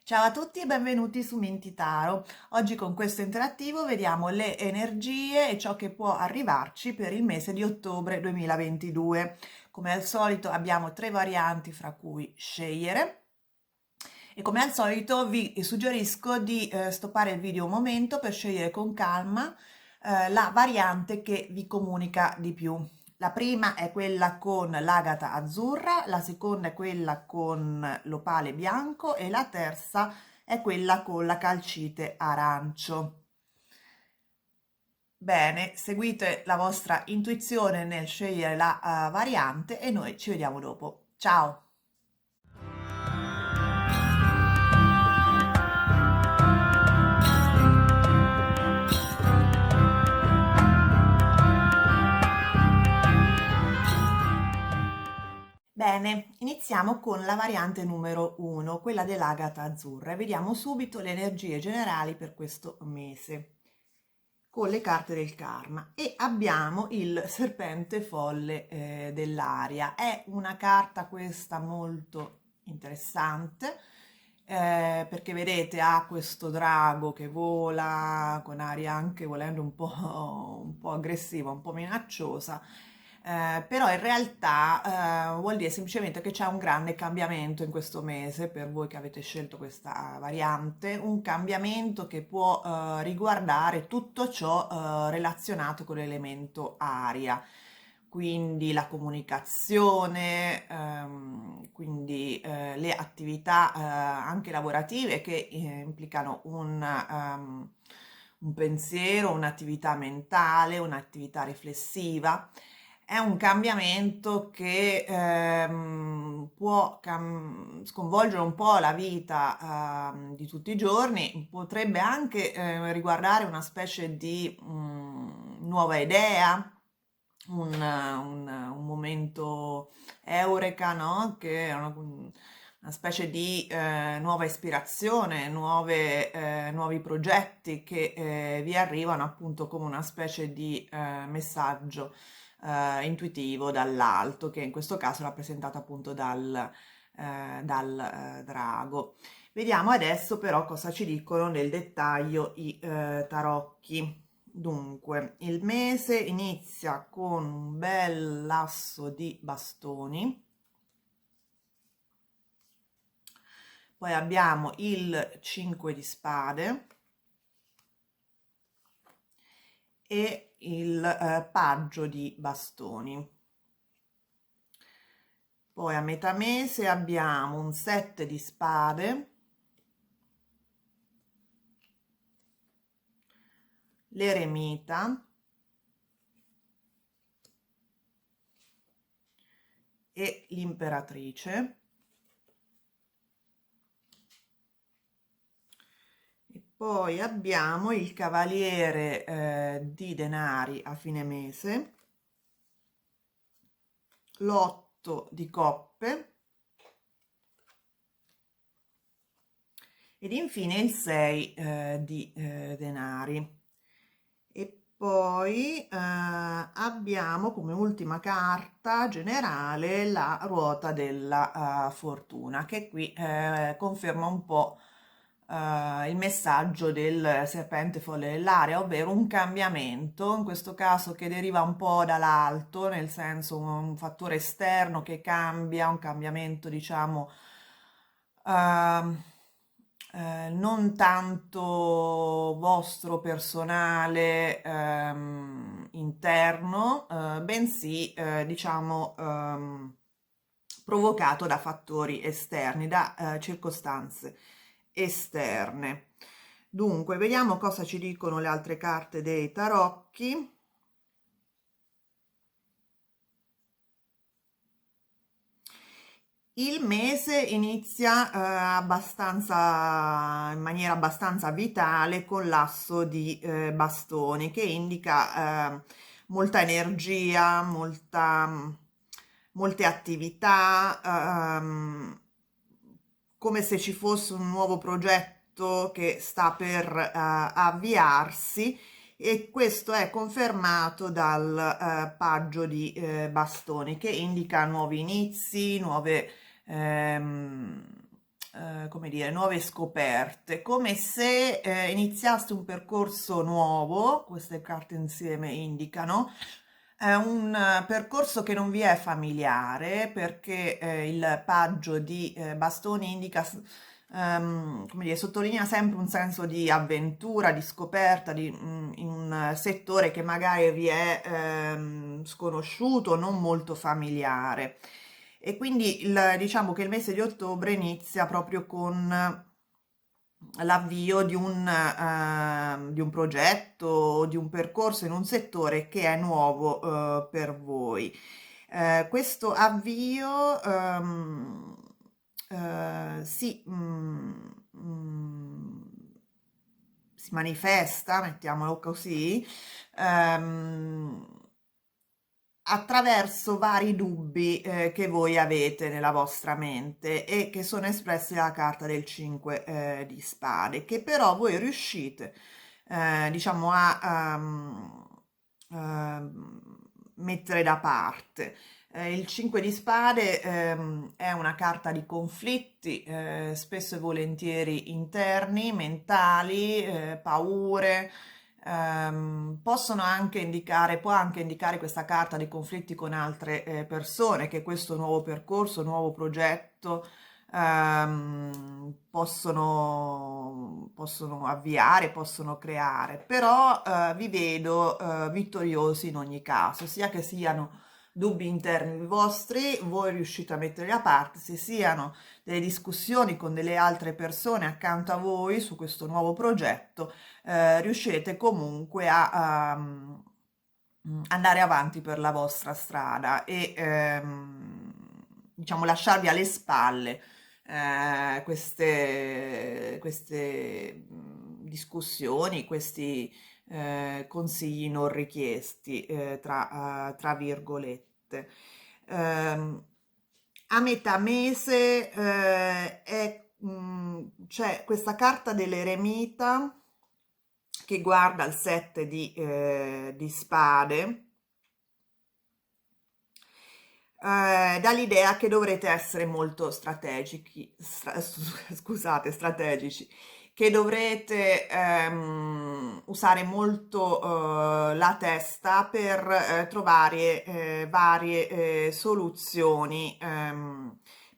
Ciao a tutti e benvenuti su Mintitaro. Oggi con questo interattivo vediamo le energie e ciò che può arrivarci per il mese di ottobre 2022. Come al solito abbiamo tre varianti fra cui scegliere e come al solito vi suggerisco di stoppare il video un momento per scegliere con calma la variante che vi comunica di più. La prima è quella con l'agata azzurra, la seconda è quella con l'opale bianco e la terza è quella con la calcite arancio. Bene, seguite la vostra intuizione nel scegliere la variante e noi ci vediamo dopo. Ciao! Bene, iniziamo con la variante numero 1, quella dell'agata azzurra, e vediamo subito le energie generali per questo mese con le carte del karma e abbiamo il serpente folle dell'aria. È una carta questa molto interessante perché vedete ha questo drago che vola con aria anche volendo un po' aggressiva, un po' minacciosa, però in realtà vuol dire semplicemente che c'è un grande cambiamento in questo mese per voi che avete scelto questa variante, un cambiamento che può riguardare tutto ciò relazionato con l'elemento aria, quindi la comunicazione, quindi le attività anche lavorative che implicano un pensiero, un'attività mentale, un'attività riflessiva. È un cambiamento che può sconvolgere un po' la vita di tutti i giorni, potrebbe anche riguardare una specie di nuova idea, un momento eureka, no? Che è una specie di nuova ispirazione, nuovi progetti che vi arrivano appunto come una specie di messaggio intuitivo dall'alto, che in questo caso è rappresentato appunto dal drago. Vediamo adesso però cosa ci dicono nel dettaglio i tarocchi. Dunque, il mese inizia con un bel lasso di bastoni, poi abbiamo il 5 di spade e il paggio di bastoni. Poi a metà mese abbiamo un 7 di spade, l'eremita e l'imperatrice. E poi abbiamo il cavaliere di denari a fine mese, l'8 di coppe ed infine il 6 di denari. E poi abbiamo come ultima carta generale la ruota della fortuna, che qui conferma un po' il messaggio del serpente folle dell'aria, ovvero un cambiamento, in questo caso che deriva un po' dall'alto, nel senso un fattore esterno che cambia, un cambiamento diciamo ehm, non tanto vostro personale interno, bensì diciamo provocato da fattori esterni, da circostanze esterne. Dunque, vediamo cosa ci dicono le altre carte dei tarocchi. Il mese inizia in maniera abbastanza vitale con l'asso di bastoni che indica molta energia, molte attività, come se ci fosse un nuovo progetto che sta per avviarsi, e questo è confermato dal paggio di bastoni che indica nuovi inizi, nuove ehm, come dire, nuove scoperte, come se iniziaste un percorso nuovo, queste carte insieme indicano, un percorso che non vi è familiare perché il paggio di bastoni indica, come dire, sottolinea sempre un senso di avventura, di scoperta, in un settore che magari vi è sconosciuto, non molto familiare. E quindi diciamo che il mese di ottobre inizia proprio con l'avvio di un progetto o di un percorso in un settore che è nuovo per voi. Questo avvio si manifesta, mettiamolo così, ehm, attraverso vari dubbi che voi avete nella vostra mente e che sono espressi dalla carta del 5 di spade, che però voi riuscite, diciamo, mettere da parte. Il 5 di spade è una carta di conflitti, spesso e volentieri interni, mentali, paure. Possono anche indicare, può anche indicare questa carta dei conflitti con altre persone che questo nuovo percorso, nuovo progetto possono avviare, possono creare, però vi vedo vittoriosi in ogni caso, sia che siano dubbi interni vostri, voi riuscite a metterli a parte, se siano delle discussioni con delle altre persone accanto a voi su questo nuovo progetto, riuscirete comunque a andare avanti per la vostra strada e diciamo lasciarvi alle spalle queste discussioni, questi consigli non richiesti, tra virgolette. Ehm, a metà mese c'è questa carta dell'eremita che guarda il 7 di spade, dall'idea che dovrete essere molto strategici, che dovrete usare molto la testa per trovare varie soluzioni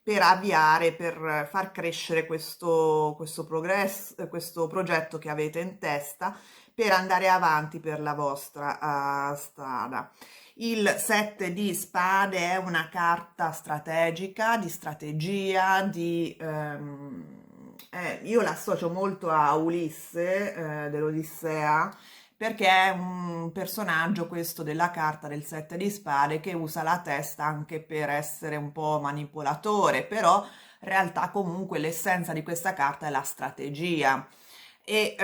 per avviare, per far crescere questo progresso, questo progetto che avete in testa per andare avanti per la vostra strada. Il 7 di spade è una carta strategica, di strategia, io l'associo molto a Ulisse dell'Odissea perché è un personaggio questo della carta del 7 di spade che usa la testa anche per essere un po' manipolatore, però in realtà comunque l'essenza di questa carta è la strategia e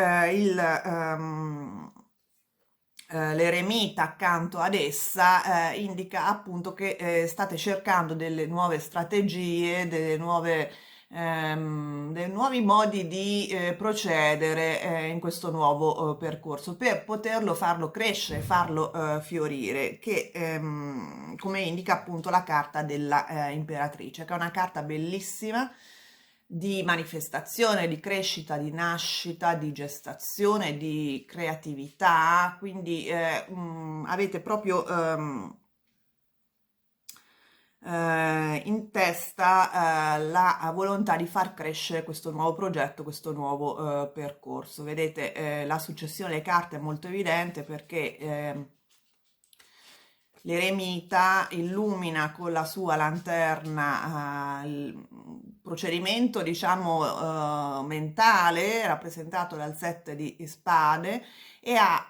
l'eremita accanto ad essa indica appunto che state cercando delle nuove strategie, dei nuovi modi di procedere in questo nuovo percorso per poterlo farlo crescere, farlo fiorire, che come indica appunto la carta della imperatrice, che è una carta bellissima di manifestazione, di crescita, di nascita, di gestazione, di creatività, quindi avete proprio in testa la volontà di far crescere questo nuovo progetto, questo nuovo percorso. Vedete, la successione delle carte è molto evidente perché l'eremita illumina con la sua lanterna il procedimento, diciamo, mentale, rappresentato dal 7 di spade, e ha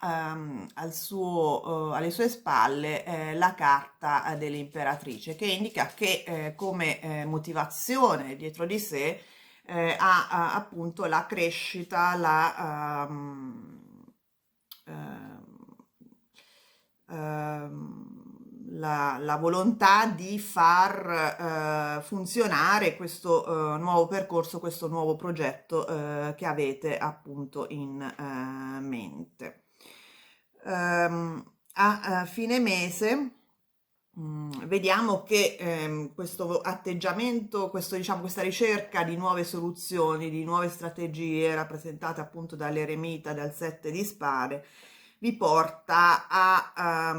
alle sue spalle la carta dell'imperatrice, che indica che come motivazione dietro di sé ha appunto la crescita, la volontà di far funzionare questo nuovo percorso, questo nuovo progetto che avete appunto in mente. A fine mese vediamo che questo atteggiamento, diciamo, questa ricerca di nuove soluzioni, di nuove strategie rappresentate appunto dall'eremita, dal 7 di spade, vi porta a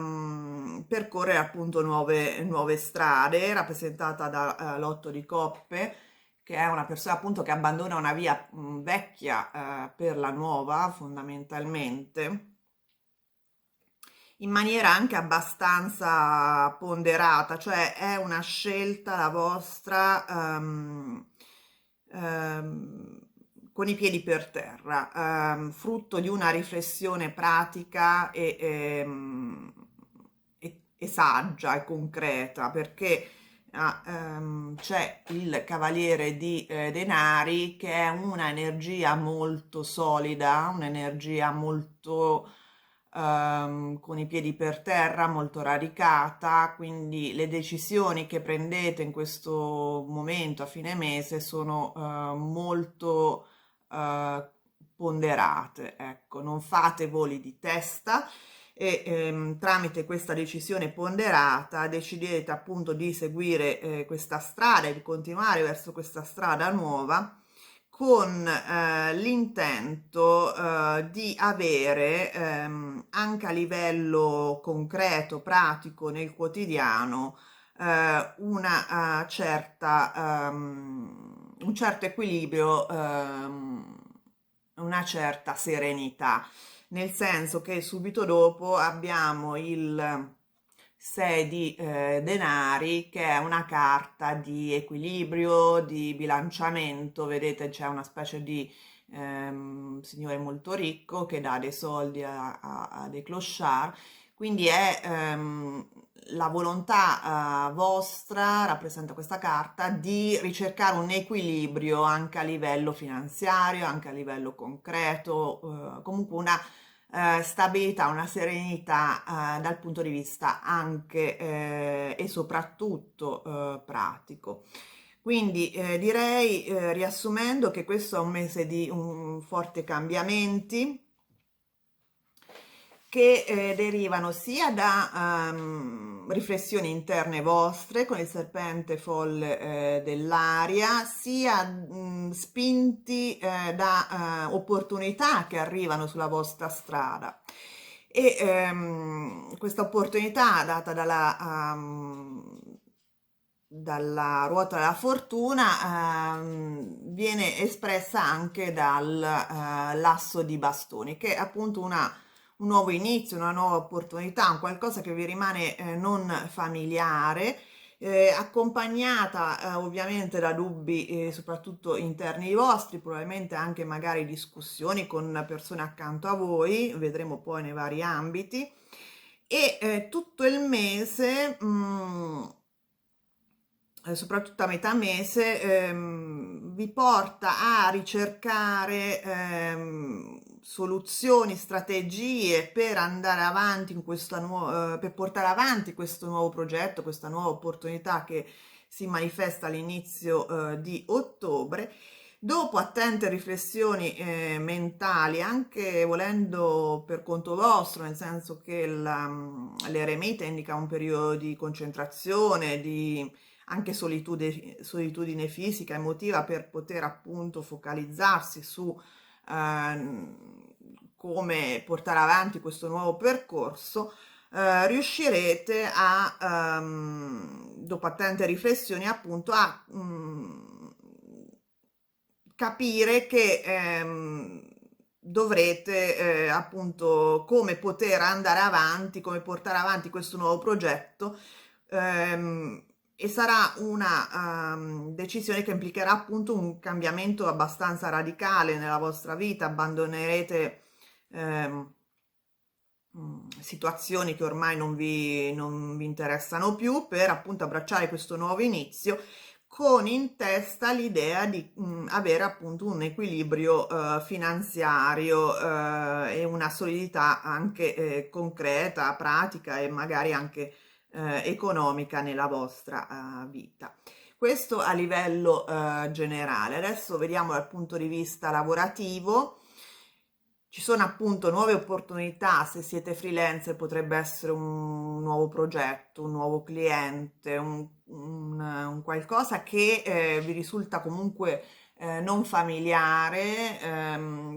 percorrere appunto nuove strade, rappresentata dall'8 di coppe, che è una persona appunto che abbandona una via vecchia per la nuova, fondamentalmente in maniera anche abbastanza ponderata, cioè è una scelta la vostra ehm, con i piedi per terra, frutto di una riflessione pratica e saggia e concreta, perché c'è il Cavaliere di Denari, che è una energia molto solida, un'energia molto con i piedi per terra, molto radicata, quindi le decisioni che prendete in questo momento a fine mese sono molto eh, ponderate, ecco, non fate voli di testa e tramite questa decisione ponderata decidete appunto di seguire questa strada e di continuare verso questa strada nuova con l'intento di avere anche a livello concreto, pratico nel quotidiano una un certo equilibrio, una certa serenità, nel senso che subito dopo abbiamo il 6 di denari, che è una carta di equilibrio, di bilanciamento. Vedete, c'è una specie di signore molto ricco che dà dei soldi a dei clochard, quindi è la volontà vostra, rappresenta questa carta, di ricercare un equilibrio anche a livello finanziario, anche a livello concreto, comunque una stabilità, una serenità dal punto di vista anche e soprattutto pratico. Quindi direi, riassumendo, che questo è un mese di forti cambiamenti che derivano sia da riflessioni interne vostre con il serpente folle dell'aria, sia spinti da opportunità che arrivano sulla vostra strada. E questa opportunità data dalla ruota della fortuna viene espressa anche dal l'asso di bastoni, che è appunto un nuovo inizio, una nuova opportunità, un qualcosa che vi rimane non familiare, accompagnata ovviamente da dubbi soprattutto interni vostri, probabilmente anche magari discussioni con persone accanto a voi, vedremo poi nei vari ambiti. E tutto il mese soprattutto a metà mese, vi porta a ricercare soluzioni, strategie per andare avanti in per portare avanti questo nuovo progetto, questa nuova opportunità che si manifesta all'inizio di ottobre. Dopo attente riflessioni mentali, anche volendo per conto vostro, nel senso che l'eremita indica un periodo di concentrazione, di anche solitudine fisica, emotiva, per poter appunto focalizzarsi su come portare avanti questo nuovo percorso, riuscirete a, dopo attente riflessioni, appunto a capire che dovrete appunto come poter andare avanti, come portare avanti questo nuovo progetto, e sarà una decisione che implicherà appunto un cambiamento abbastanza radicale nella vostra vita. Abbandonerete situazioni che ormai non vi interessano più, per appunto abbracciare questo nuovo inizio con in testa l'idea di avere appunto un equilibrio finanziario e una solidità anche concreta, pratica e magari anche economica nella vostra vita. Questo a livello generale. Adesso vediamo dal punto di vista lavorativo. ci sono appunto nuove opportunità. Se siete freelancer potrebbe essere un nuovo progetto, un nuovo cliente, un qualcosa che vi risulta comunque non familiare,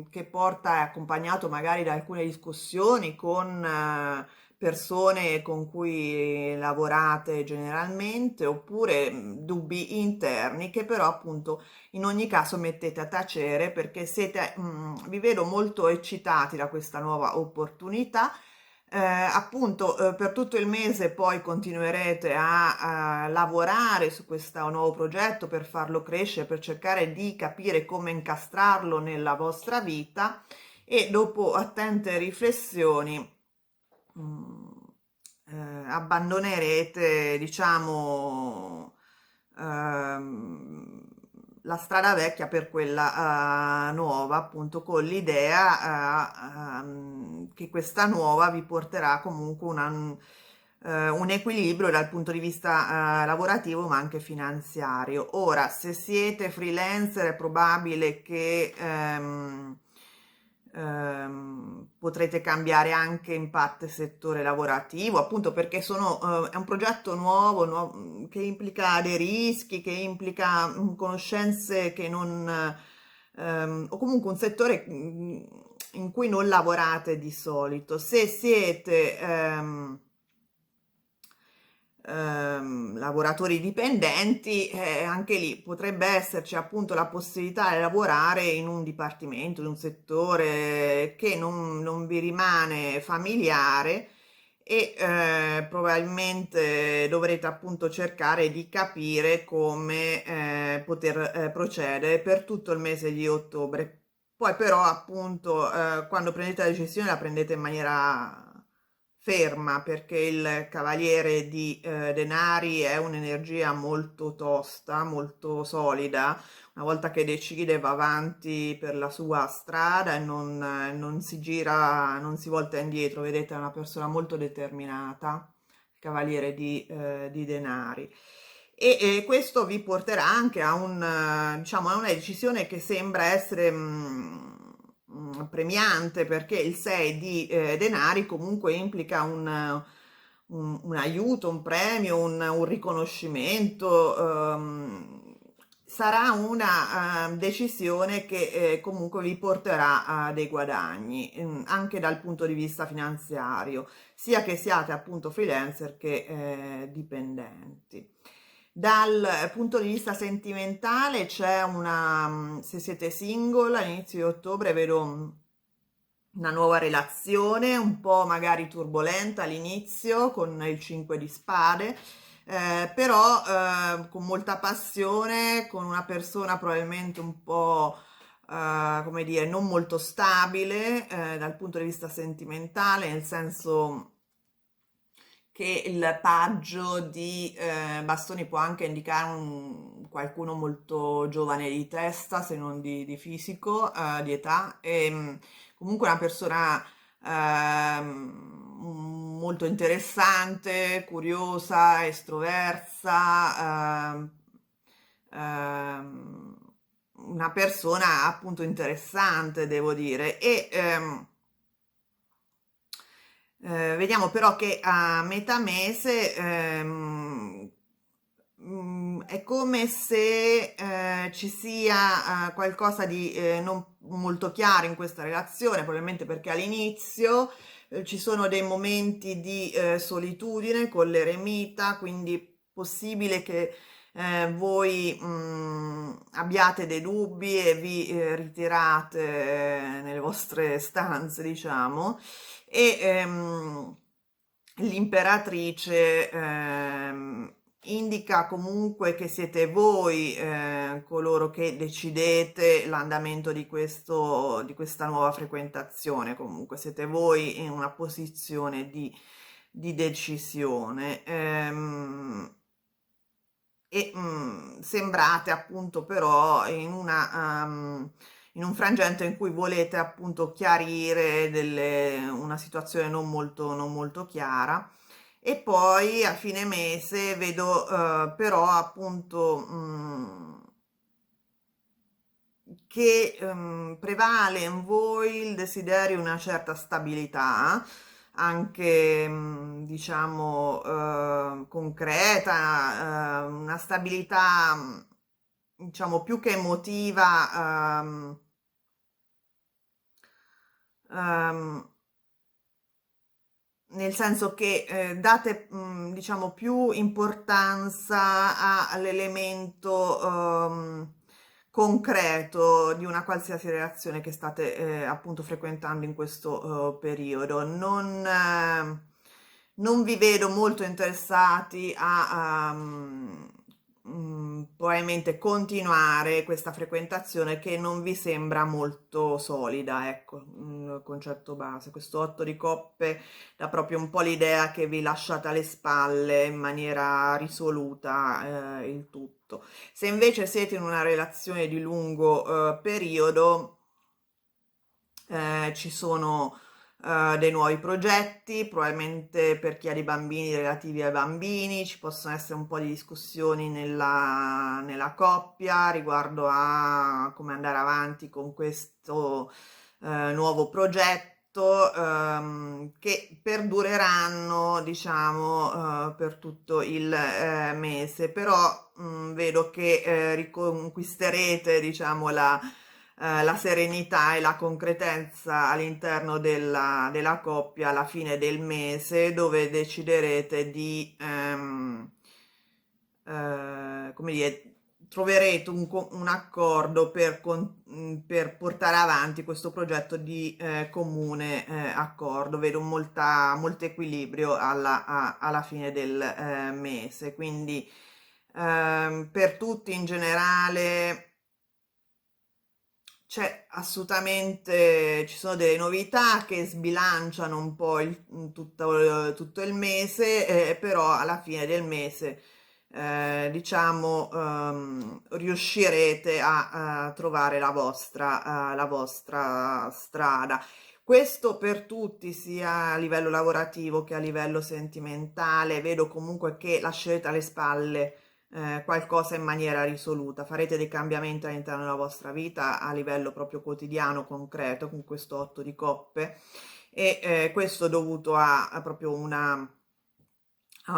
che porta, è accompagnato magari da alcune discussioni con persone con cui lavorate generalmente, oppure dubbi interni che però appunto in ogni caso mettete a tacere, perché siete, vi vedo molto eccitati da questa nuova opportunità. Appunto, per tutto il mese poi continuerete a lavorare su questo nuovo progetto per farlo crescere, per cercare di capire come incastrarlo nella vostra vita, e dopo attente riflessioni mm, abbandonerete, diciamo, ehm, la strada vecchia per quella nuova, appunto con l'idea che questa nuova vi porterà comunque un equilibrio dal punto di vista lavorativo ma anche finanziario. Ora, se siete freelancer è probabile che potrete cambiare anche in parte settore lavorativo, appunto perché è un progetto nuovo, che implica dei rischi, che implica conoscenze che non, o comunque un settore in cui non lavorate di solito. Se siete lavoratori dipendenti, anche lì potrebbe esserci appunto la possibilità di lavorare in un dipartimento, in un settore che non vi rimane familiare, e probabilmente dovrete appunto cercare di capire come poter procedere per tutto il mese di ottobre. Poi però appunto quando prendete la decisione la prendete in maniera ferma, perché il cavaliere di denari è un'energia molto tosta, molto solida. Una volta che decide va avanti per la sua strada e non si gira, non si volta indietro. Vedete, è una persona molto determinata, il cavaliere di denari. E questo vi porterà anche a diciamo, a una decisione che sembra essere premiante, perché il 6 di denari comunque implica un aiuto, un premio, un riconoscimento. Sarà una decisione che comunque vi porterà a dei guadagni, anche dal punto di vista finanziario, sia che siate appunto freelancer che dipendenti. Dal punto di vista sentimentale c'è se siete single all'inizio di ottobre vedo una nuova relazione, un po' magari turbolenta all'inizio con il 5 di spade, però con molta passione, con una persona probabilmente un po', come dire, non molto stabile dal punto di vista sentimentale, nel senso che il paggio di bastoni può anche indicare qualcuno molto giovane di testa, se non di fisico, di età, e comunque una persona molto interessante, curiosa, estroversa, una persona appunto interessante, devo dire. E vediamo però che a metà mese è come se ci sia qualcosa di non molto chiaro in questa relazione, probabilmente perché all'inizio ci sono dei momenti di solitudine con l'eremita, quindi possibile che voi abbiate dei dubbi e vi ritirate nelle vostre stanze, diciamo, e l'imperatrice indica comunque che siete voi coloro che decidete l'andamento di questa nuova frequentazione, comunque siete voi in una posizione di decisione. E sembrate appunto però in un frangente in cui volete appunto chiarire una situazione non molto chiara. E poi a fine mese vedo però appunto che prevale in voi il desiderio di una certa stabilità, anche diciamo concreta, una stabilità diciamo più che emotiva, ehm, nel senso che date, diciamo, più importanza all'elemento concreto di una qualsiasi relazione che state appunto frequentando in questo periodo. Non vi vedo molto interessati probabilmente continuare questa frequentazione che non vi sembra molto solida, ecco, il concetto base. Questo 8 di coppe dà proprio un po' l'idea che vi lasciate alle spalle in maniera risoluta il tutto. Se invece siete in una relazione di lungo periodo, ci sono dei nuovi progetti, probabilmente per chi ha dei bambini relativi ai bambini, ci possono essere un po' di discussioni nella coppia riguardo a come andare avanti con questo nuovo progetto che perdureranno, diciamo, per tutto il mese, però vedo che riconquisterete, diciamo, la serenità e la concretezza all'interno della coppia alla fine del mese, dove deciderete di, come dire, troverete un accordo per portare avanti questo progetto di comune accordo. Vedo molto equilibrio alla fine del mese, quindi per tutti in generale c'è assolutamente, ci sono delle novità che sbilanciano un po' tutto il mese, però alla fine del mese, diciamo, riuscirete a trovare la vostra strada. Questo per tutti, sia a livello lavorativo che a livello sentimentale. Vedo comunque che lascerete alle spalle qualcosa in maniera risoluta, farete dei cambiamenti all'interno della vostra vita a livello proprio quotidiano, concreto, con questo 8 di coppe e questo dovuto a proprio a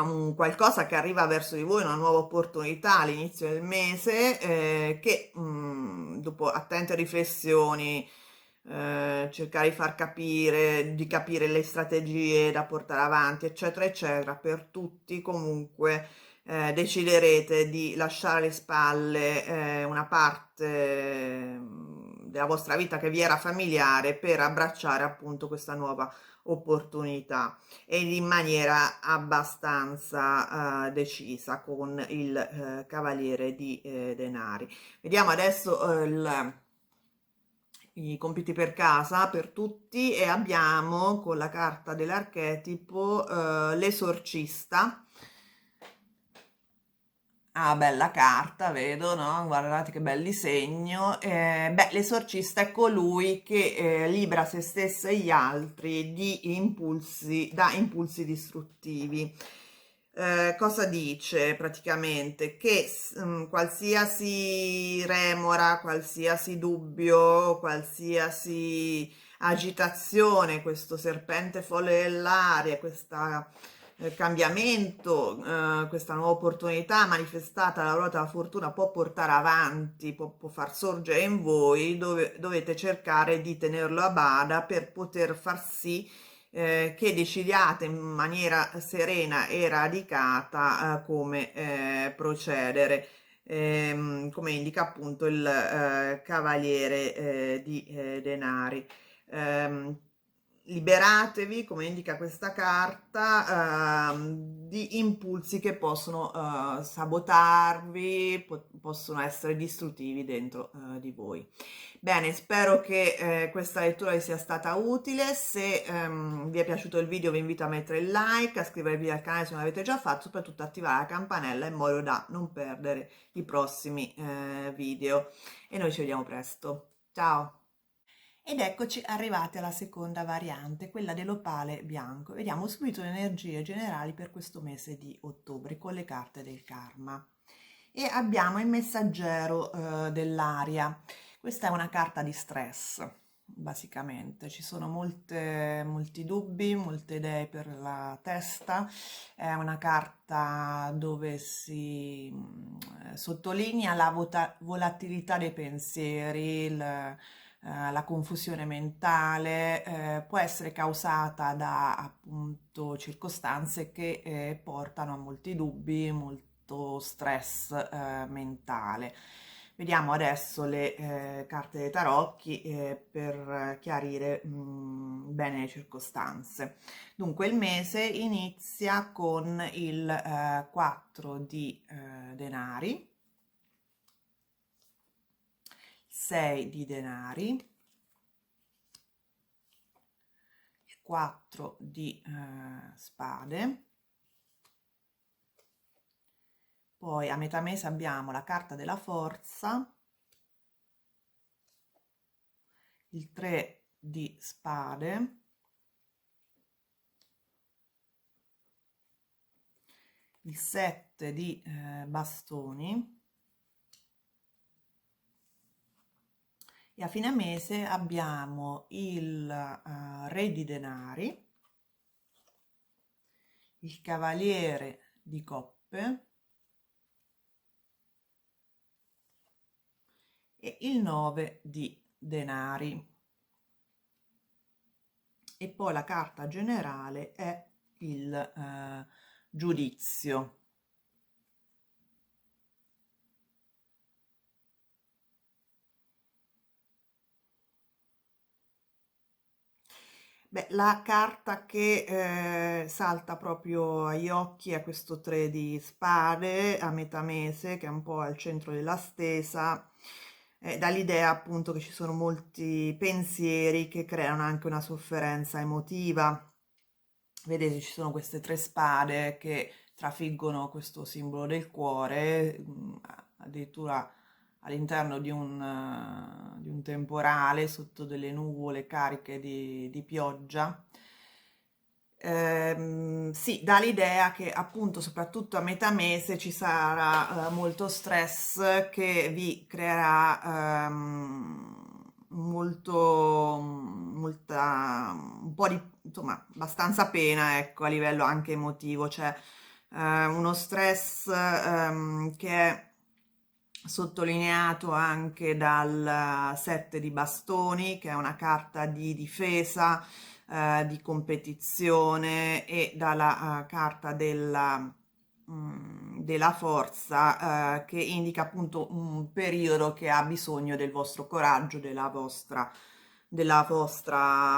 un qualcosa che arriva verso di voi, una nuova opportunità all'inizio del mese che dopo attente riflessioni, cercare di far capire, di capire le strategie da portare avanti, eccetera, eccetera, per tutti comunque deciderete di lasciare alle spalle una parte della vostra vita che vi era familiare per abbracciare appunto questa nuova opportunità ed in maniera abbastanza decisa con il Cavaliere di Denari. Vediamo adesso i compiti per casa per tutti e abbiamo con la carta dell'archetipo l'esorcista. Ah, bella carta, vedo, no? Guardate che bel disegno. Beh, l'esorcista è colui che libera se stesso e gli altri da impulsi distruttivi. Cosa dice praticamente? Che qualsiasi remora, qualsiasi dubbio, qualsiasi agitazione, questo serpente folle dell'aria, questa cambiamento, questa nuova opportunità manifestata dalla ruota della fortuna può portare avanti, può far sorgere in voi, dovete cercare di tenerlo a bada per poter far sì che decidiate in maniera serena e radicata come procedere. Come indica appunto il Cavaliere di Denari. Ehm, Liberatevi, come indica questa carta, di impulsi che possono sabotarvi, possono essere distruttivi dentro di voi. Bene, spero che questa lettura vi sia stata utile. Se vi è piaciuto il video vi invito a mettere il like, a iscrivervi al canale se non l'avete già fatto, soprattutto attivare la campanella in modo da non perdere i prossimi video. E noi ci vediamo presto. Ciao! Ed eccoci arrivati alla seconda variante, quella dell'opale bianco. Vediamo subito le energie generali per questo mese di ottobre con le carte del karma. E abbiamo il messaggero dell'aria. Questa è una carta di stress, basicamente. Ci sono molti dubbi, molte idee per la testa. È una carta dove si sottolinea la volatilità dei pensieri, la confusione mentale, può essere causata da appunto circostanze che portano a molti dubbi, molto stress mentale. Vediamo adesso le carte dei tarocchi per chiarire bene le circostanze. Dunque il mese inizia con il 4 di denari, 6 di denari, il 4 di spade, poi a metà mese abbiamo la carta della forza, il 3 di spade, il 7 di bastoni e a fine mese abbiamo il re di denari, il cavaliere di coppe e il 9 di denari. E poi la carta generale è il giudizio. Beh, la carta che salta proprio agli occhi è questo 3 di spade a metà mese, che è un po' al centro della stesa, dà l'idea appunto che ci sono molti pensieri che creano anche una sofferenza emotiva. Vedete, ci sono queste 3 spade che trafiggono questo simbolo del cuore, addirittura all'interno di un temporale, sotto delle nuvole cariche di pioggia. Sì, dà l'idea che appunto soprattutto a metà mese ci sarà molto stress che vi creerà un po' di, insomma, abbastanza pena, ecco, a livello anche emotivo, cioè uno stress che è sottolineato anche dal 7 di bastoni, che è una carta di difesa, di competizione, e dalla carta della forza, che indica appunto un periodo che ha bisogno del vostro coraggio, della vostra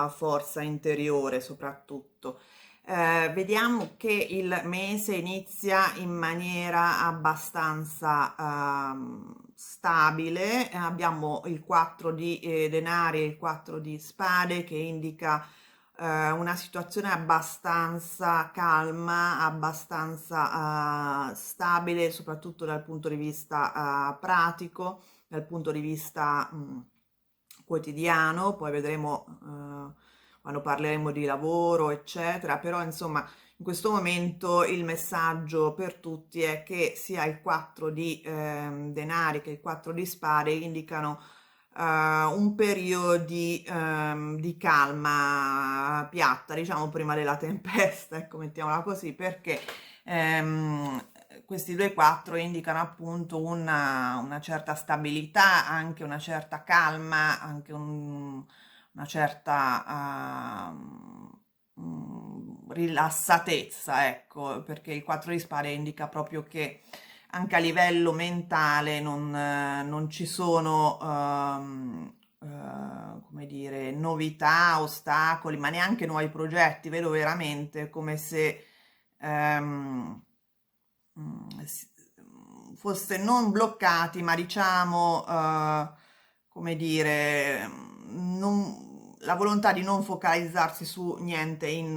forza interiore soprattutto. Vediamo che il mese inizia in maniera abbastanza stabile. Abbiamo il 4 di denari e il 4 di spade, che indica una situazione abbastanza calma, abbastanza stabile, soprattutto dal punto di vista pratico, dal punto di vista quotidiano. Poi vedremo quando parleremo di lavoro, eccetera, però insomma in questo momento il messaggio per tutti è che sia il 4 di denari che il 4 di spade indicano un periodo di calma piatta, diciamo prima della tempesta, ecco, mettiamola così, perché questi due 4 indicano appunto una certa stabilità, anche una certa calma, anche una certa rilassatezza, ecco, perché il 4 di spade indica proprio che anche a livello mentale non ci sono, come dire, novità, ostacoli, ma neanche nuovi progetti. Vedo veramente come se foste non bloccati, ma diciamo, come dire, la volontà di non focalizzarsi su niente in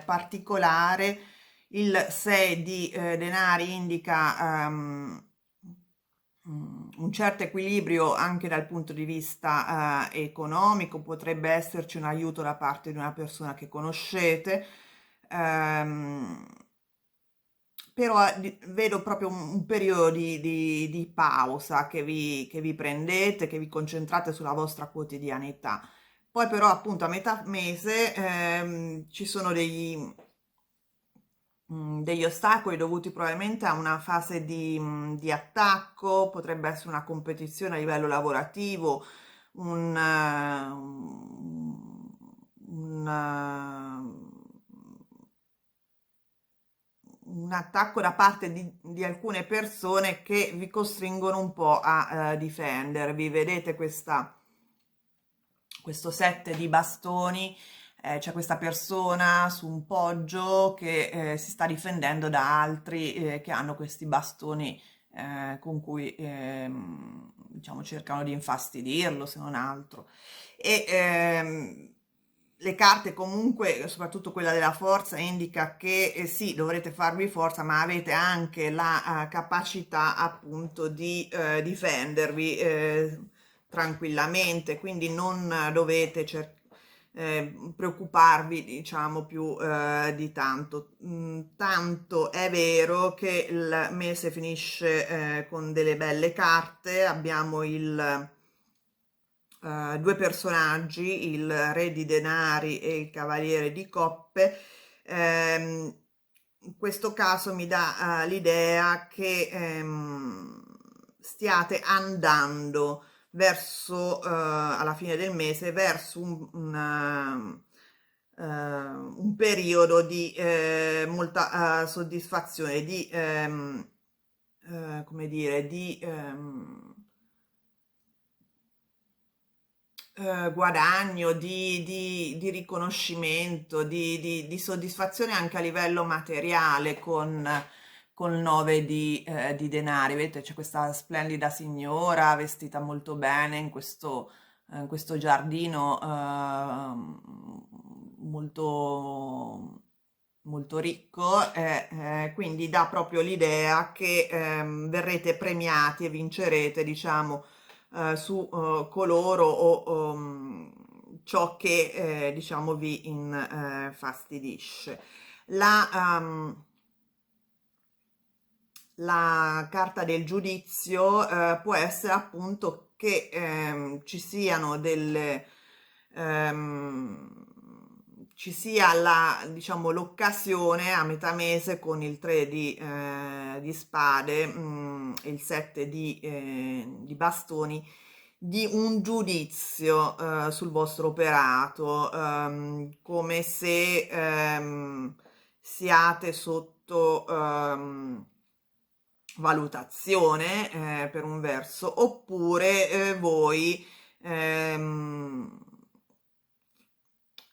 particolare. Il 6 di denari indica un certo equilibrio anche dal punto di vista economico, potrebbe esserci un aiuto da parte di una persona che conoscete, però vedo proprio un periodo di pausa che vi prendete, che vi concentrate sulla vostra quotidianità. Poi però appunto a metà mese ci sono degli ostacoli dovuti probabilmente a una fase di attacco, potrebbe essere una competizione a livello lavorativo, un, eh, un attacco da parte di alcune persone che vi costringono un po' a difendervi. Vedete questo set di bastoni, c'è questa persona su un poggio che si sta difendendo da altri che hanno questi bastoni con cui diciamo cercano di infastidirlo, se non altro. E le carte comunque, soprattutto quella della forza, indica che sì, dovrete farvi forza, ma avete anche la capacità appunto di difendervi tranquillamente, quindi non dovete preoccuparvi, diciamo, più di tanto. Tanto è vero che il mese finisce con delle belle carte, abbiamo due personaggi, il re di denari e il cavaliere di coppe. In questo caso mi dà l'idea che stiate andando verso, alla fine del mese, verso un periodo di molta soddisfazione, come dire, guadagno, di riconoscimento, di soddisfazione anche a livello materiale con il 9 di denari. Vedete, c'è questa splendida signora vestita molto bene in questo giardino molto, molto ricco, quindi dà proprio l'idea che verrete premiati e vincerete, diciamo, su coloro o ciò che diciamo vi infastidisce. La carta del giudizio può essere appunto che ci siano ehm, ci sia diciamo, l'occasione a metà mese con il 3 di spade e il 7 di bastoni di un giudizio sul vostro operato, come se siate sotto valutazione per un verso, oppure voi ehm,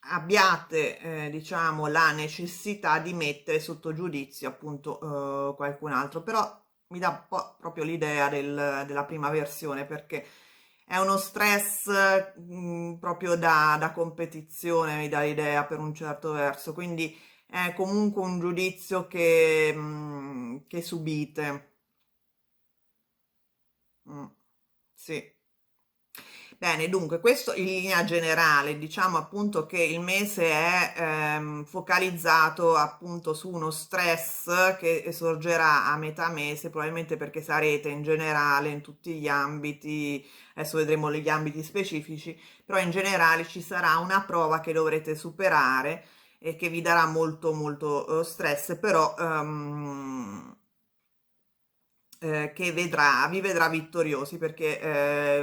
abbiate diciamo la necessità di mettere sotto giudizio appunto qualcun altro, però mi dà un po' proprio l'idea della prima versione, perché è uno stress proprio da competizione, mi dà l'idea per un certo verso, quindi è comunque un giudizio che subite. Mm, sì. Bene, dunque, questo in linea generale, diciamo appunto che il mese è focalizzato appunto su uno stress che sorgerà a metà mese, probabilmente perché sarete in generale in tutti gli ambiti, adesso vedremo gli ambiti specifici, però in generale ci sarà una prova che dovrete superare e che vi darà molto molto stress, però che vi vedrà vittoriosi, perché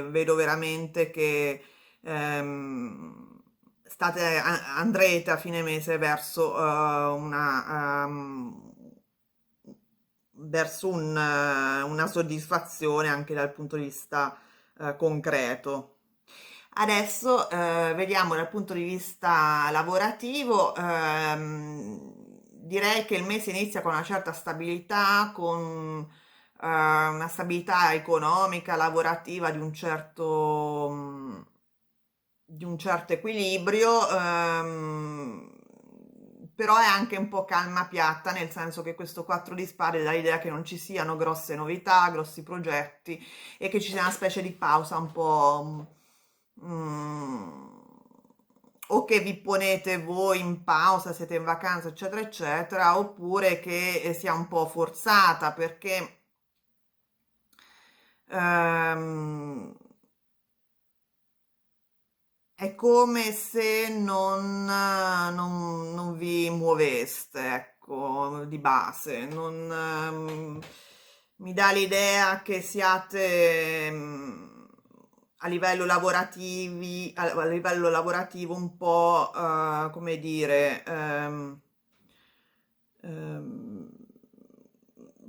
vedo veramente che andrete a fine mese verso una soddisfazione anche dal punto di vista concreto. Adesso vediamo dal punto di vista lavorativo, direi che il mese inizia con una certa stabilità, con una stabilità economica, lavorativa di un certo equilibrio, però è anche un po' calma piatta, nel senso che questo 4 di spade dà l'idea che non ci siano grosse novità, grossi progetti e che ci sia una specie di pausa un po' ok, che vi ponete voi in pausa, siete in vacanza, eccetera, eccetera, oppure che sia un po' forzata perché ehm, è come se non vi muoveste, ecco, di base. Mi dà l'idea che siate a livello a livello lavorativo un po', come dire, ehm,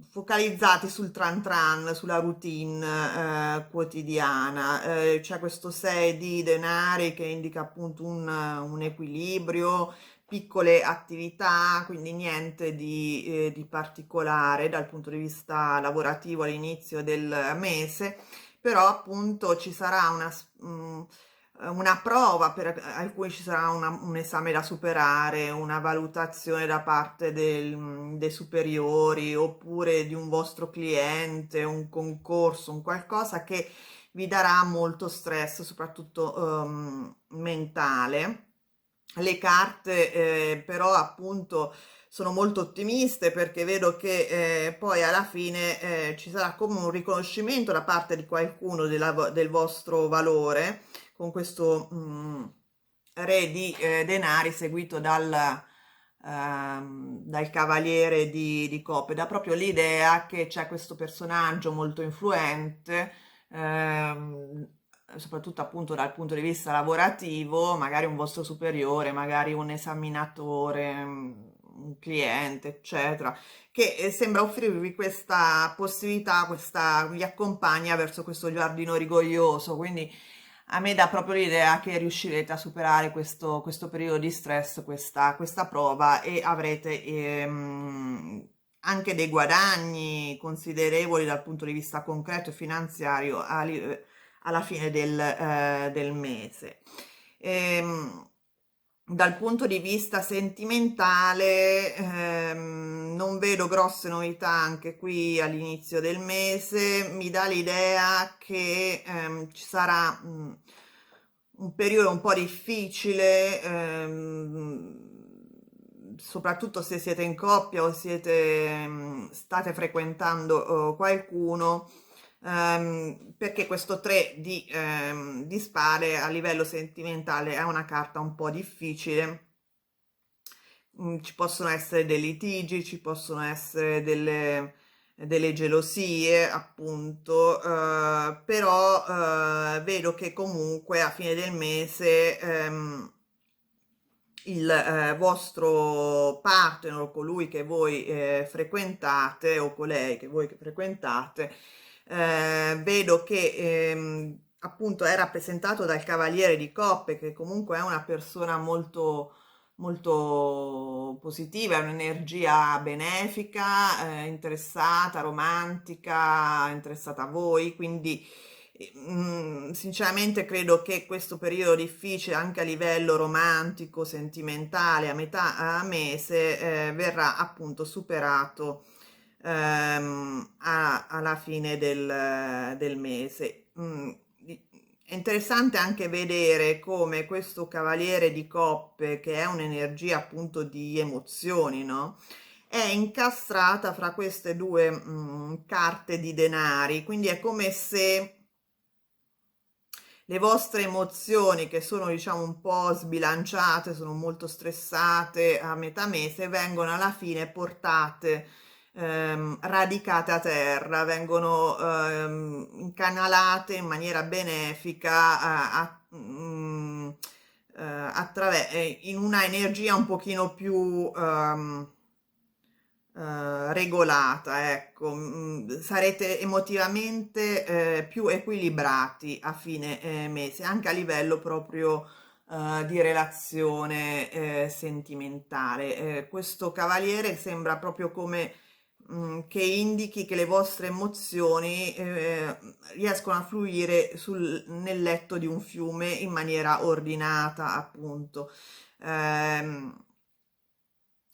focalizzati sul tran tran, sulla routine quotidiana. C'è questo 6 di denari che indica appunto un equilibrio, piccole attività, quindi niente di particolare dal punto di vista lavorativo all'inizio del mese, però appunto ci sarà una prova a cui ci sarà un esame da superare, una valutazione da parte dei superiori oppure di un vostro cliente, un concorso, un qualcosa che vi darà molto stress, soprattutto mentale. Le carte però appunto sono molto ottimiste perché vedo che poi alla fine ci sarà come un riconoscimento da parte di qualcuno del vostro valore con questo re di denari seguito dal cavaliere di coppe. Dà proprio l'idea che c'è questo personaggio molto influente, soprattutto appunto dal punto di vista lavorativo, magari un vostro superiore, magari un esaminatore, un cliente, eccetera, che sembra offrirvi questa possibilità, vi accompagna verso questo giardino rigoglioso, quindi a me dà proprio l'idea che riuscirete a superare questo periodo di stress, questa prova e avrete anche dei guadagni considerevoli dal punto di vista concreto e finanziario alla fine del mese. Ehm, Dal punto di vista sentimentale, non vedo grosse novità anche qui all'inizio del mese, mi dà l'idea che ci sarà un periodo un po' difficile, soprattutto se siete in coppia o state frequentando qualcuno, perché questo 3 di spade a livello sentimentale è una carta un po' difficile. Ci possono essere dei litigi, ci possono essere delle gelosie, appunto, però vedo che comunque a fine del mese il vostro partner o colui che voi frequentate o colei che voi frequentate, vedo che appunto è rappresentato dal Cavaliere di Coppe, che comunque è una persona molto positiva, è un'energia benefica, interessata, romantica, interessata a voi, quindi sinceramente credo che questo periodo difficile anche a livello romantico, sentimentale, a metà mese, verrà appunto superato alla fine del mese. È interessante anche vedere come questo cavaliere di coppe, che è un'energia appunto di emozioni, no? È incastrata fra queste due carte di denari, quindi è come se le vostre emozioni che sono diciamo un po' sbilanciate, sono molto stressate a metà mese, vengono alla fine portate, radicate a terra, vengono incanalate in maniera benefica in una energia un pochino più regolata, ecco, sarete emotivamente più equilibrati a fine mese, anche a livello proprio di relazione sentimentale. Questo cavaliere sembra proprio come che indichi che le vostre emozioni riescono a fluire nel letto di un fiume in maniera ordinata, appunto. Ehm,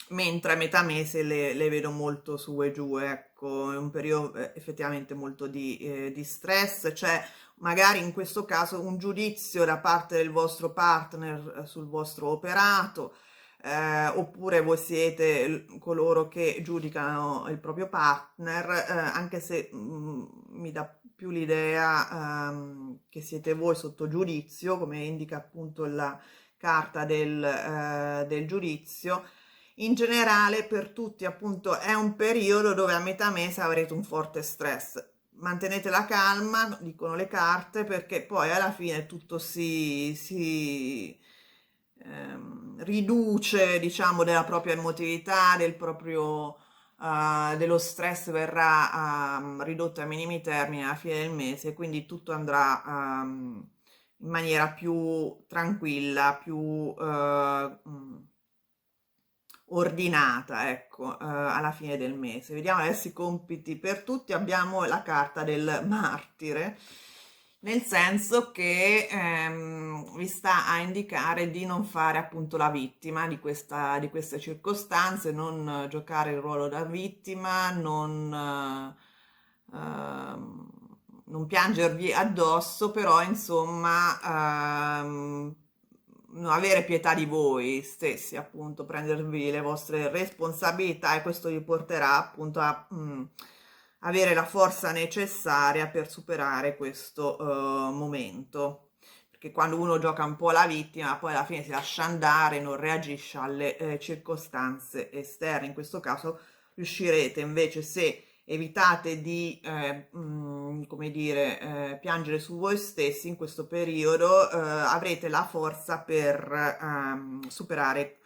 Mentre a metà mese le vedo molto su e giù, ecco, è un periodo effettivamente molto di stress, c'è magari in questo caso un giudizio da parte del vostro partner sul vostro operato, oppure voi siete coloro che giudicano il proprio partner, anche se mi dà più l'idea che siete voi sotto giudizio, come indica appunto la carta del giudizio. In generale per tutti appunto è un periodo dove a metà mese avrete un forte stress. Mantenete la calma, dicono le carte, perché poi alla fine tutto si riduce, diciamo, della propria emotività, dello stress verrà ridotto ai minimi termini alla fine del mese, quindi tutto andrà in maniera più tranquilla, più ordinata, ecco, alla fine del mese. Vediamo adesso i compiti per tutti. Abbiamo la carta del martire, nel senso che vi sta a indicare di non fare appunto la vittima di queste circostanze, non giocare il ruolo da vittima, non piangervi addosso, però insomma non avere pietà di voi stessi, appunto, prendervi le vostre responsabilità, e questo vi porterà appunto a avere la forza necessaria per superare questo momento. Perché quando uno gioca un po' la vittima, poi alla fine si lascia andare, non reagisce alle circostanze esterne. In questo caso riuscirete invece, se evitate di come dire, piangere su voi stessi in questo periodo, avrete la forza per superare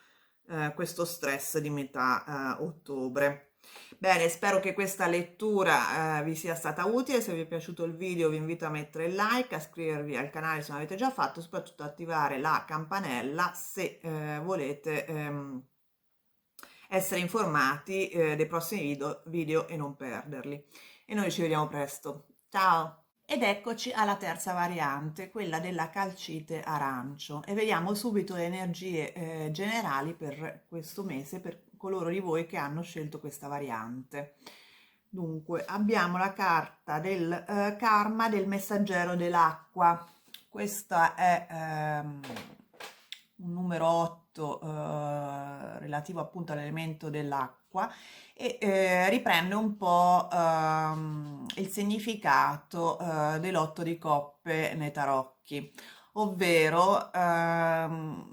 questo stress di metà ottobre. Bene, spero che questa lettura vi sia stata utile. Se vi è piaciuto il video vi invito a mettere il like, a iscrivervi al canale se non l'avete già fatto, soprattutto attivare la campanella se volete essere informati dei prossimi video e non perderli. E noi ci vediamo presto. Ciao! Ed eccoci alla terza variante, quella della calcite arancio, e vediamo subito le energie generali per questo mese per coloro di voi che hanno scelto questa variante. Dunque, abbiamo la carta del karma del messaggero dell'acqua. Questa è un numero 8 relativo appunto all'elemento dell'acqua, e riprende un po' il significato dell'otto di coppe nei tarocchi, ovvero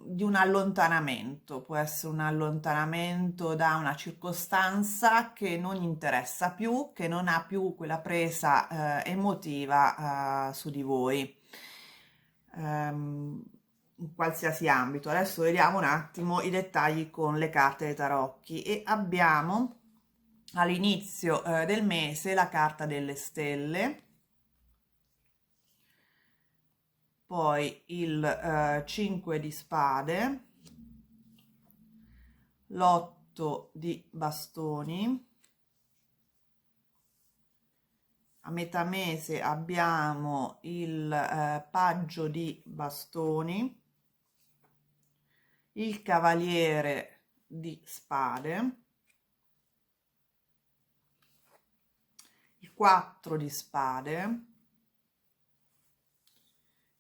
di un allontanamento. Può essere un allontanamento da una circostanza che non interessa più, che non ha più quella presa emotiva su di voi, in qualsiasi ambito. Adesso vediamo un attimo i dettagli con le carte dei tarocchi, e abbiamo all'inizio del mese la carta delle stelle, poi il 5 di spade, l'8 di bastoni. A metà mese abbiamo il paggio di bastoni, il cavaliere di spade, il 4 di spade,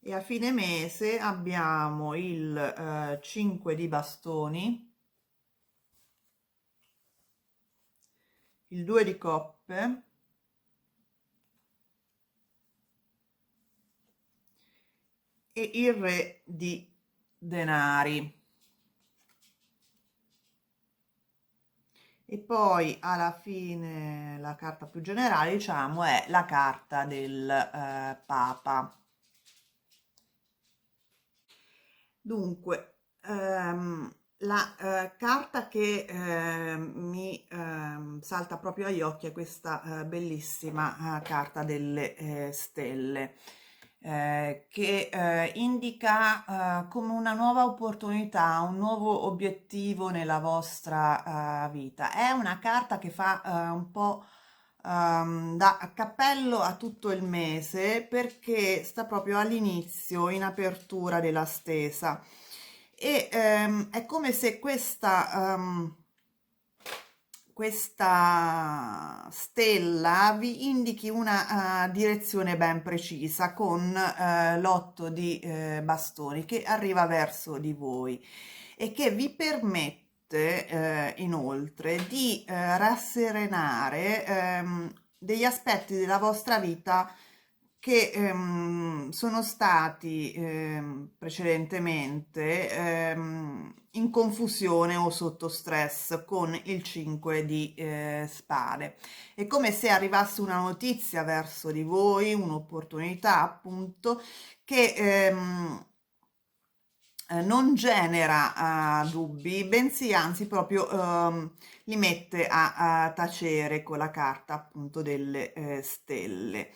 e a fine mese abbiamo il 5 di bastoni, il 2 di coppe, e il re di denari. E poi alla fine la carta più generale, diciamo, è la carta del Papa. Dunque, la carta che mi salta proprio agli occhi è questa bellissima carta delle stelle, che indica come una nuova opportunità, un nuovo obiettivo nella vostra vita. È una carta che fa un po' da cappello a tutto il mese, perché sta proprio all'inizio, in apertura della stesa, e è come se questa stella vi indichi una direzione ben precisa con l'otto di bastoni che arriva verso di voi e che vi permette inoltre di rasserenare degli aspetti della vostra vita che sono stati precedentemente in confusione o sotto stress con il 5 di spade. È come se arrivasse una notizia verso di voi, un'opportunità appunto che non genera dubbi, bensì anzi proprio li mette a tacere con la carta appunto delle stelle.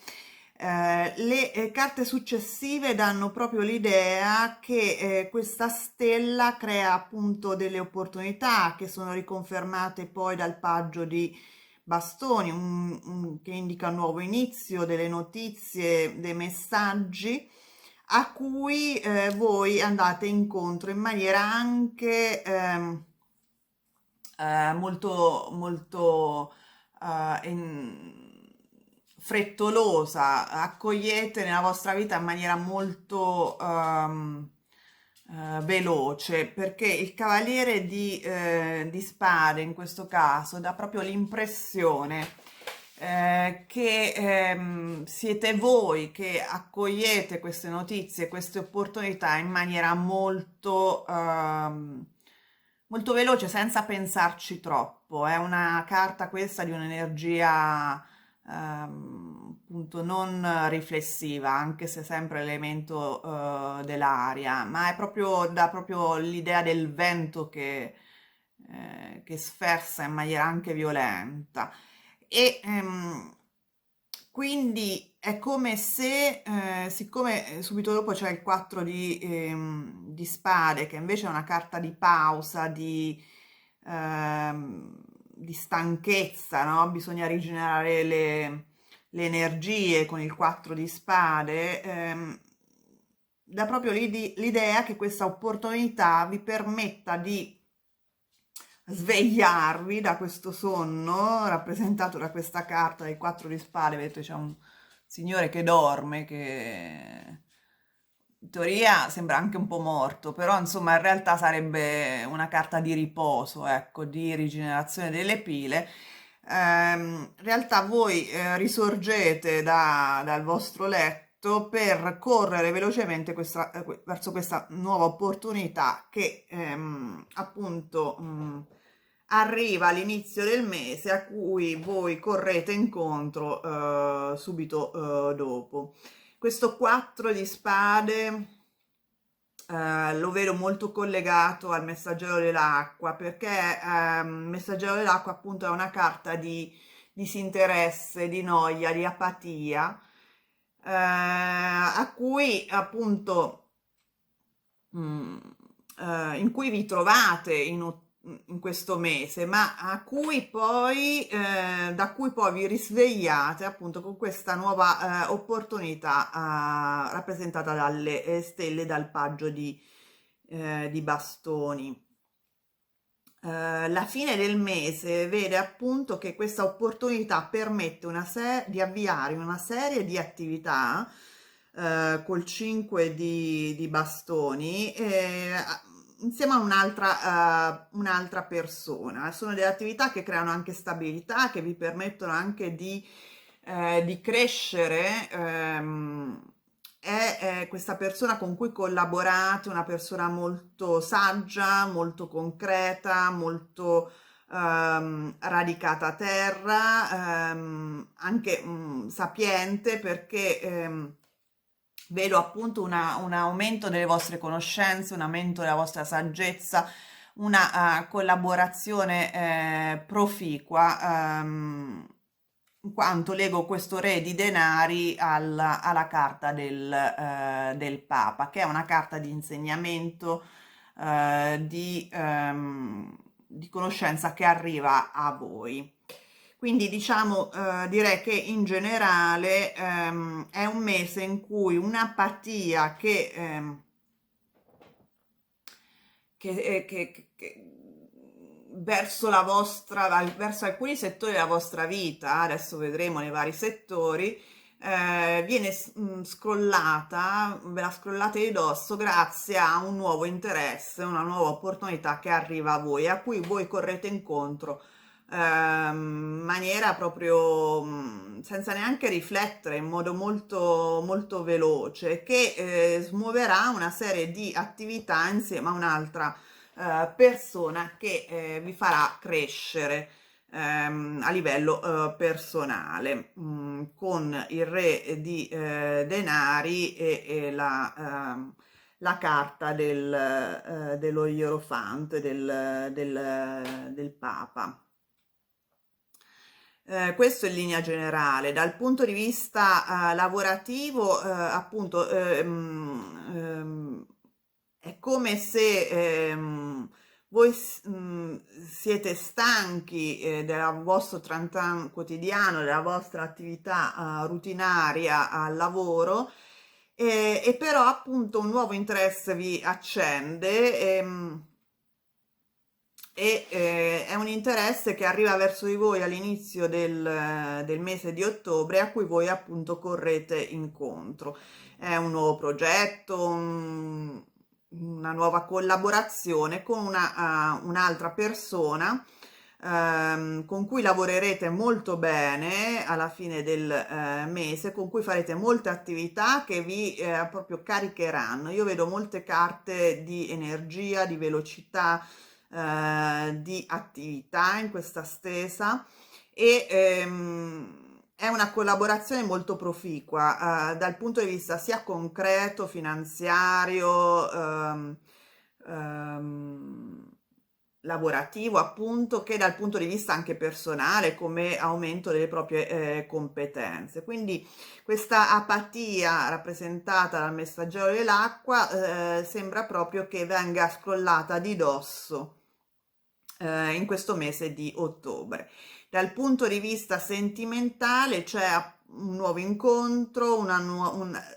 Le carte successive danno proprio l'idea che questa stella crea appunto delle opportunità che sono riconfermate poi dal paggio di bastoni, che indica un nuovo inizio, delle notizie, dei messaggi a cui voi andate incontro in maniera anche molto, molto frettolosa, accogliete nella vostra vita in maniera molto veloce, perché il cavaliere di spade in questo caso dà proprio l'impressione che siete voi che accogliete queste notizie, queste opportunità in maniera molto, molto veloce, senza pensarci troppo. È una carta questa di un'energia appunto non riflessiva, anche se sempre elemento dell'aria, ma è proprio, dà proprio l'idea del vento che sferza in maniera anche violenta e quindi è come se, siccome subito dopo c'è il 4 di spade, che invece è una carta di pausa, di stanchezza, no? Bisogna rigenerare le energie con il 4 di spade, dà proprio l'idea che questa opportunità vi permetta di svegliarvi da questo sonno rappresentato da questa carta del 4 di spade. Vedete, c'è un signore che dorme, che in teoria sembra anche un po' morto, però insomma in realtà sarebbe una carta di riposo, ecco, di rigenerazione delle pile. In realtà voi risorgete dal vostro letto per correre velocemente verso questa nuova opportunità che appunto arriva all'inizio del mese a cui voi correte incontro subito dopo. Questo 4 di spade lo vedo molto collegato al messaggero dell'acqua perché il messaggero dell'acqua appunto è una carta di disinteresse, di noia, di apatia, a cui appunto mm, in cui vi trovate in questo mese, ma a cui poi, da cui poi vi risvegliate appunto con questa nuova opportunità rappresentata dalle stelle, dal paggio di bastoni. La fine del mese vede appunto che questa opportunità permette di avviare una serie di attività col 5 di bastoni insieme a un'altra persona. Sono delle attività che creano anche stabilità, che vi permettono anche di crescere. È questa persona con cui collaborate, una persona molto saggia, molto concreta, molto radicata a terra, anche sapiente perché vedo appunto un aumento delle vostre conoscenze, un aumento della vostra saggezza, una collaborazione proficua, in quanto lego questo re di denari alla carta del Papa, che è una carta di insegnamento, di conoscenza che arriva a voi. Quindi diciamo, direi che in generale è un mese in cui un'apatia che verso verso alcuni settori della vostra vita, adesso vedremo nei vari settori, viene scrollata, ve la scrollate di dosso grazie a un nuovo interesse, una nuova opportunità che arriva a voi, a cui voi correte incontro in maniera proprio senza neanche riflettere, in modo molto, molto veloce, che smuoverà una serie di attività insieme a un'altra persona che vi farà crescere a livello personale, con il re di denari e la carta dello Ierofante, del Papa. Questo in linea generale. Dal punto di vista lavorativo, appunto, è come se voi siete stanchi del vostro trantan quotidiano, della vostra attività rutinaria al lavoro, e però appunto un nuovo interesse vi accende. È un interesse che arriva verso di voi all'inizio del mese di ottobre, a cui voi appunto correte incontro. È un nuovo progetto, una nuova collaborazione con un'altra persona con cui lavorerete molto bene alla fine del mese, con cui farete molte attività che vi proprio caricheranno. Io vedo molte carte di energia, di velocità, di attività in questa stesa, e è una collaborazione molto proficua dal punto di vista sia concreto, finanziario, lavorativo appunto, che dal punto di vista anche personale, come aumento delle proprie competenze. Quindi questa apatia rappresentata dal messaggero dell'acqua sembra proprio che venga scrollata di dosso in questo mese di ottobre. Dal punto di vista sentimentale c'è un nuovo incontro,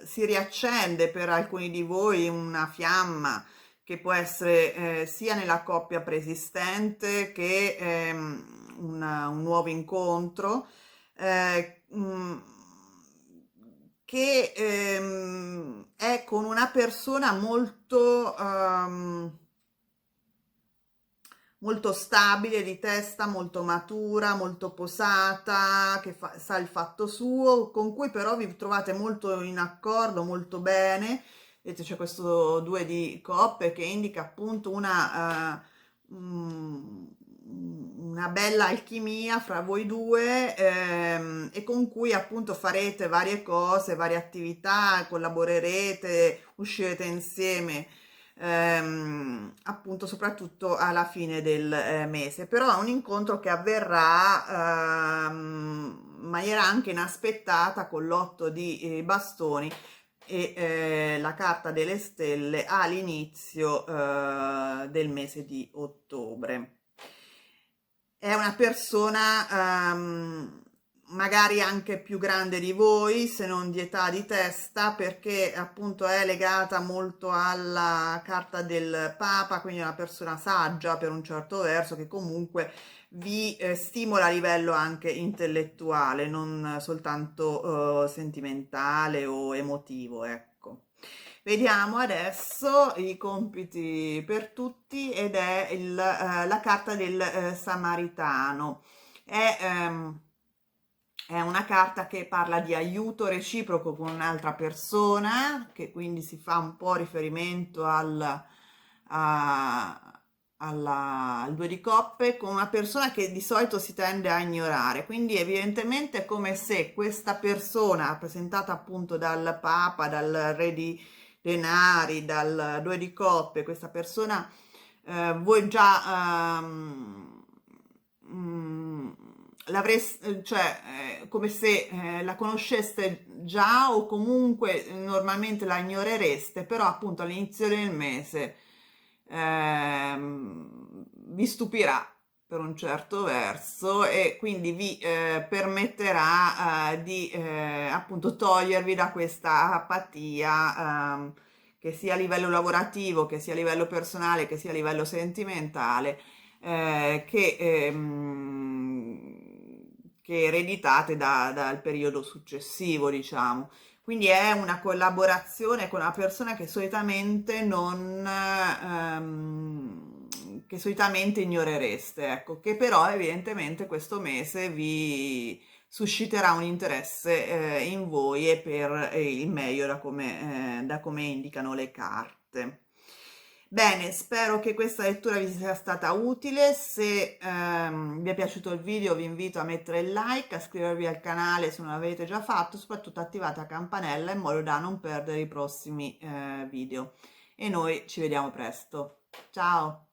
si riaccende per alcuni di voi una fiamma che può essere sia nella coppia preesistente che un nuovo incontro eh, mh, che è con una persona molto stabile di testa, molto matura, molto posata, che sa il fatto suo, con cui però vi trovate molto in accordo, molto bene. Vedete, c'è questo due di coppe che indica appunto una bella alchimia fra voi due, e con cui appunto farete varie cose, varie attività, collaborerete, uscirete insieme appunto soprattutto alla fine del mese. Però è un incontro che avverrà in maniera anche inaspettata, con l'otto di bastoni e la carta delle stelle all'inizio del mese di ottobre. È una persona magari anche più grande di voi, se non di età, di testa, perché appunto è legata molto alla carta del Papa, quindi è una persona saggia per un certo verso, che comunque vi stimola a livello anche intellettuale, non soltanto sentimentale o emotivo, ecco. Vediamo adesso i compiti per tutti, ed è la carta del Samaritano. È, è una carta che parla di aiuto reciproco con un'altra persona, che quindi si fa un po' riferimento al due di coppe, con una persona che di solito si tende a ignorare. Quindi evidentemente è come se questa persona, rappresentata appunto dal Papa, dal re di denari, dal due di coppe, questa persona voi già l'avreste, cioè come se la conosceste già, o comunque normalmente la ignorereste, però appunto all'inizio del mese vi stupirà per un certo verso, e quindi vi permetterà di appunto togliervi da questa apatia, che sia a livello lavorativo, che sia a livello personale, che sia a livello sentimentale, che ereditate dal periodo successivo, diciamo. Quindi è una collaborazione con una persona che solitamente non, che solitamente ignorereste, ecco, che però evidentemente questo mese vi susciterà un interesse in voi e per il meglio da come indicano le carte. Bene, spero che questa lettura vi sia stata utile. Se vi è piaciuto il video vi invito a mettere il like, a iscrivervi al canale se non l'avete già fatto, soprattutto attivate la campanella in modo da non perdere i prossimi video. E noi ci vediamo presto. Ciao!